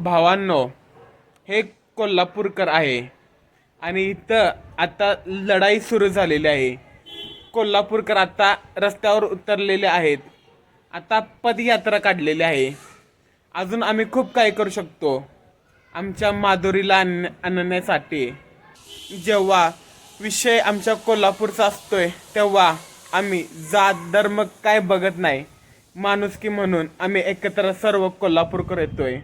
भावांनो, हे कोल्हापूरकर आहे आणि इथं आता लढाई सुरू झालेली आहे. कोल्हापूरकर आता रस्त्यावर उतरलेले आहेत. आता पदयात्रा काढलेली आहे. अजून आम्ही खूप काही करू शकतो आमच्या माधुरीला आणण्यासाठी. जेव्हा विषय आमच्या कोल्हापूरचा असतोय तेव्हा आम्ही जात धर्म काय बघत नाही. माणुसकी म्हणून आम्ही एकत्र सर्व कोल्हापूरकर येतोय.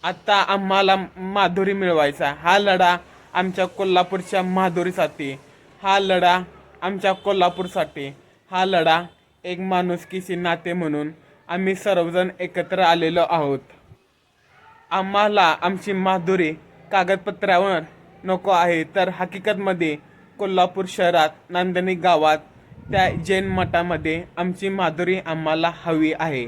आता आम्हाला माधुरी मिळवायचा. हा लढा आमच्या कोल्हापूरच्या माधुरीसाठी, हा लढा आमच्या कोल्हापूरसाठी, हा लढा एक माणुसकीचे नाते म्हणून आम्ही सर्वजण एकत्र आलेलो आहोत. आम्हाला आमची माधुरी कागदपत्रावर नको आहे, तर हकीकतमध्ये कोल्हापूर शहरात नांदणी गावात त्या जैन मठामध्ये आमची माधुरी आम्हाला हवी आहे.